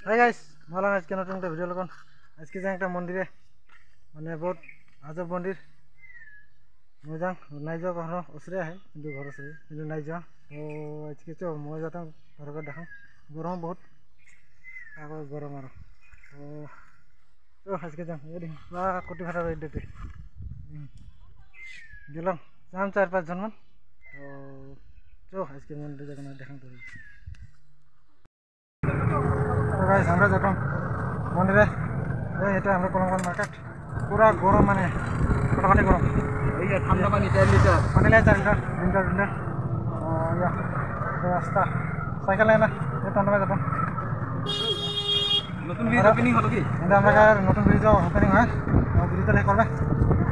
Hi guys ভালো আজকে নতুন একটা ভিডিও লাগান আজকে যাই একটা মন্দিরে মানে বহুত আজব মন্দির মজাং নাই যাও কখনো ওসরে আহে কিন্তু ঘর ওসরে কিন্তু নাই যাও তো আজকে তো মই যাতাম ঘরকে দেখাম গরম বহুত আগো গরম আর তো আজকে যাম এই দিন বা কোটি ভাড়া রই দিতে গেলাম যাম 4-5 জন মান তো আজকে মন্দিরে যাবেন দেখাম তো गाइस আমরা যখন মন্দিরে এটা আমরা কলমগঞ্জ মার্কেট পুরা গরম মানে কতখানি গরম এই যে ঠান্ডা পানি 4 লিটার পানি লে 4 লিটার লিটার লিটার ইয়া রাস্তা সাইকেল না এটা আমরা যখন নতুন ব্রিজ ওপেনিং হলো কি এটা আমরা নতুন ব্রিজ ওপেনিং হয় ব্রিজটা লে করবে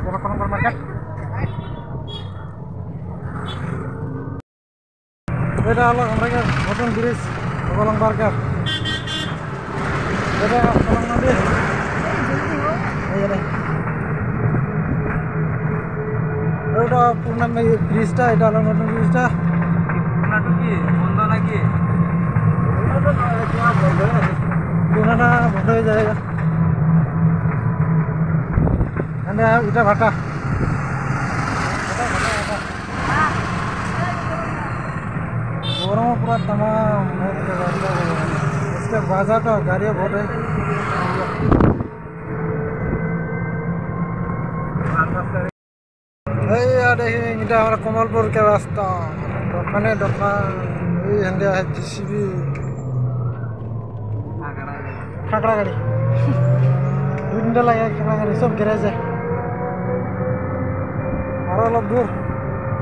এটা কলমগঞ্জ মার্কেট এটা হলো আমরা নতুন ব্রিজ কলমগঞ্জ মার্কেট এটা কলম নদী এই রে এটা পুরনো ব্রিজটা এটা হলো নতুন ব্রিজটা পুরনাটা কি বন্ধ নাকি পুরনাটা বন্ধ হয়ে যায়গা এন্ড এটা ভাটা गरम पूरा तमाम इसके बाजार तो गाड़ियाँ बहुत है देखिए इधर हमारा कमलपुर के रास्ता दुकाने दुकान ये हंडिया है जीसीबी खाकड़ा गाड़ी विंडो लगा खाकड़ा गाड़ी सब गैरेज है और लोग दूर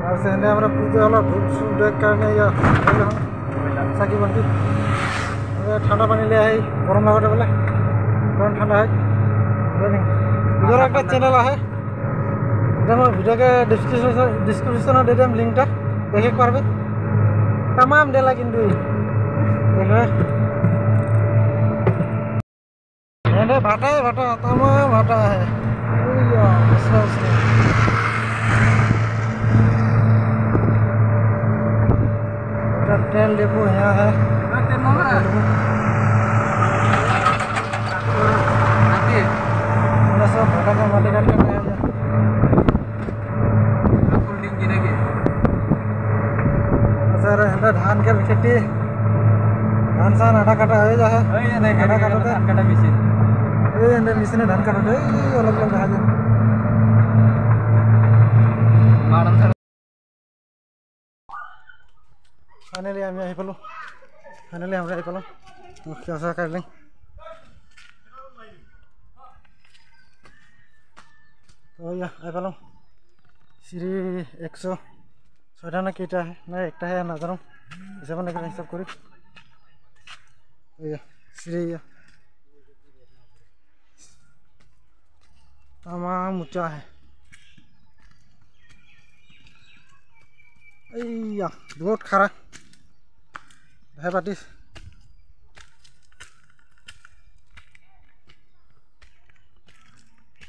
और से हंडिया हमारा पूजा वाला धूप देख करने या साकी बनती ঠান্ডা পানি লিয়ে আই গরম লাগাতে বলে গরম ঠান্ডা হয় ইধর একটা চ্যানেল আছে এটা আমার ভিডিওকে ডিসক্রিপশনে দিয়ে দিম লিঙ্কটা দেখে পারবে तमाम দেলা কিন্তু দেখবে এনে ভাটা ভাটা तमाम भाटा है ट्रेन डिपो यहाँ है सब भाटा का माटी काट के सर धान के खेती धान सान आटा काटा हो जाए आटा काटते काटा मेसिन मेसिने धान काटते अलग अलग जहाज फाइनली আমি আহি পালো ফাইনালি আমরা আহি পালো তো কেসা কাটলেন তো ইয়া আহি পালো সিঁড়ি 106 না কেটা না একটা है না জানো হিসাব না করে হিসাব করি ইয়া সিঁড়ি तमाम ऊंचा है या बहुत खरा है पाटी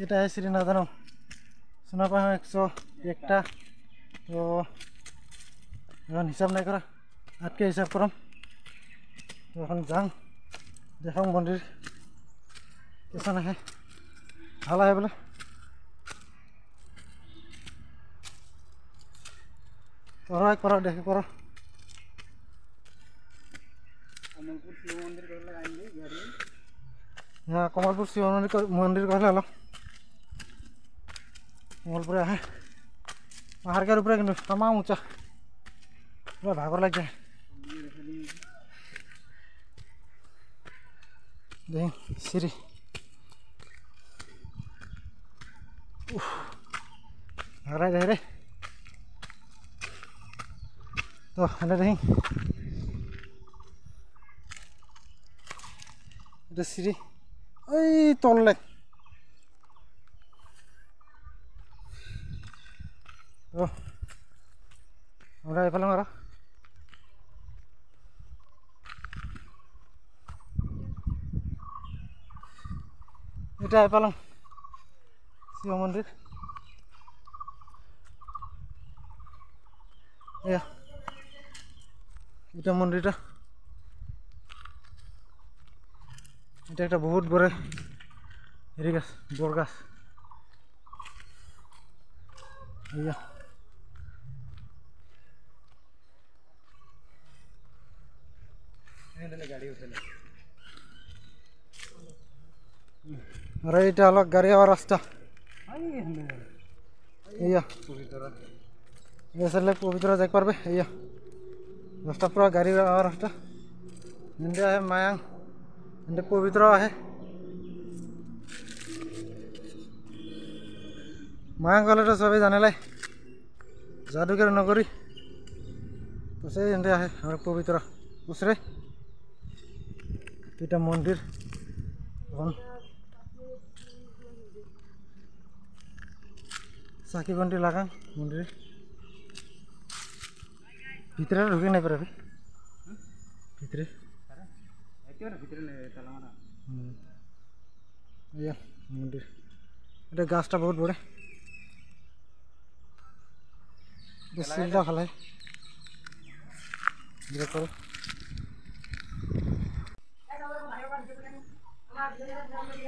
এটা है श्री ना जानो सुना पा 101 टा तो এখন হিসাব নাই করা আজকে হিসাব করম এখন যাং দেখাম মন্দির কেসন আহে ভালো হয় বলে करो करो देखे करो कमलपुर शिव मंदिर कहला आएंगे गाड़ी हां कमलपुर शिव मंदिर कहला हलो कमलपुर है पहाड़ के ऊपर কিন্তু तमाम ऊंचा पूरा भागो लग जाए देख सीढ़ी भाग रहा है तो हेलो नहीं এটা সিঁড়ি ওই তললে তো আমরা এপালাম আর এটা এপালাম শিব মন্দির এটা মন্দিরটা এটা একটা বহুত বড় হেরি গাছ, বড় গাছ। ইয়া আর এটা হলো গাড়ি যাওয়ার রাস্তা। ইয়া এসলে পবিত্র যাই পারবে। ইয়া রাস্তা পুরা গাড়ি যাওয়ার রাস্তা। এনতে আহে মায়াং, এনতে পবিত্র আহে। মায়াং গলে তো সবাই জানেলাই জাদুঘর নগরী, তো সেই এনতে আহে আমার পবিত্র উসরে। এটা মন্দির এখন সাকি বন্টি লাগান মন্দিরে ভিতরে ঢুকে নাই পারবি ভিতরে। ইয়া মন্দির, এটা গাছটা বহুত বড়, সিলটা ফেলাই করো।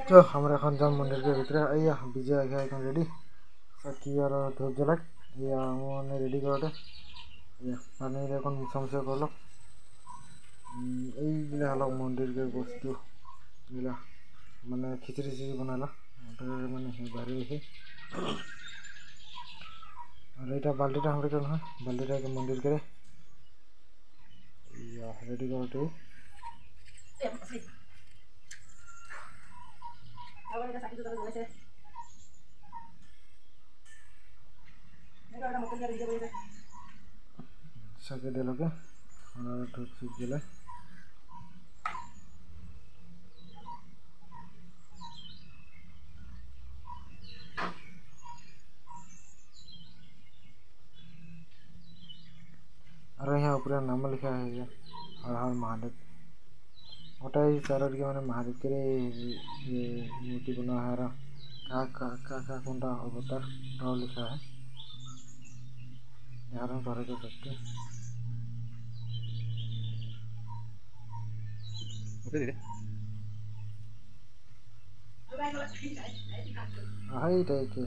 তো আমরা এখন যাম মন্দিরের ভিতরে। ইয়া বিজয় আগে এখন রেডি, সাকি আর ধূপ জ্বলাই। ইয়া মানে রেডি করাটা ইয়া পানির এখন মিশামিশা করলো। এইগুলা হলো মন্দিরের বস্তু, এগুলা মানে খিচুড়ি খিচুড়ি বানালো ওটা মানে বাইরে রেখে। আর এটা বালতিটা আমরা কেন হয় বালতিটাকে মন্দির করে ইয়া রেডি করাটা। সাকে দিলকে ধূপ সুপ জ্বলে। और यहाँ ऊपर नाम लिखा है हर हर महादेव। ওটাই চারিদিকে মানে महादेव ये मूर्ति बना है। का कोनटा अवतार ओटाও लिखा है यहाँ हम पढ़ के सकते। हाई टाइप के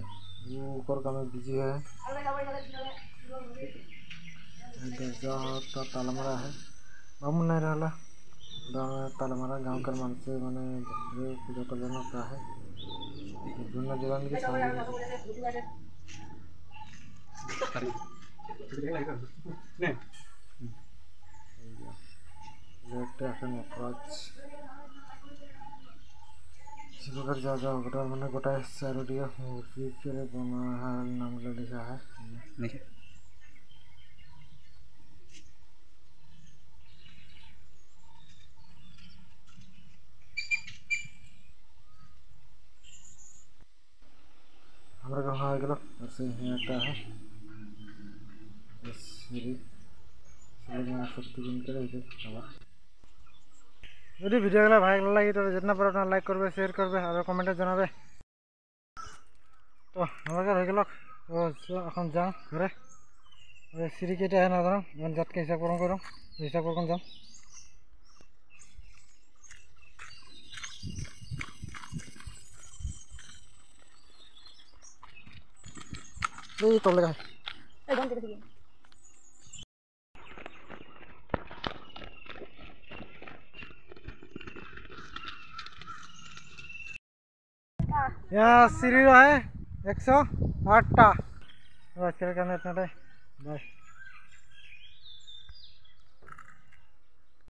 वो ऊपर का में बिजी है। ताला मारा है बामू नहीं रहा ताला मारा गाँव कर मन से मैंने पूजा करना का है जलाने के सामने शिवगर जा जाओ गोटा मैंने गोटा चारोटिया मूर्ति के बना है नाम लिखा है। हमारा कहाँ आ गया ऐसे ही आता है যদি ভিডিওগুলো ভালো লাগে তবে যেটা পারে আপনারা লাইক করবে, শেয়ার করবে আর কমেন্টে জানাবে। তো আমাদের হয়ে গেল, তো এখন যাও ঘরে। সিঁড়ি কেটে না ধরুন যাতকে হিসাব করুন হিসাব করুন যাও। এই তলে গায় এই গান কেটে দিই। यहाँ सीढ़ी है 108टा। आज के लिए इतना बाय।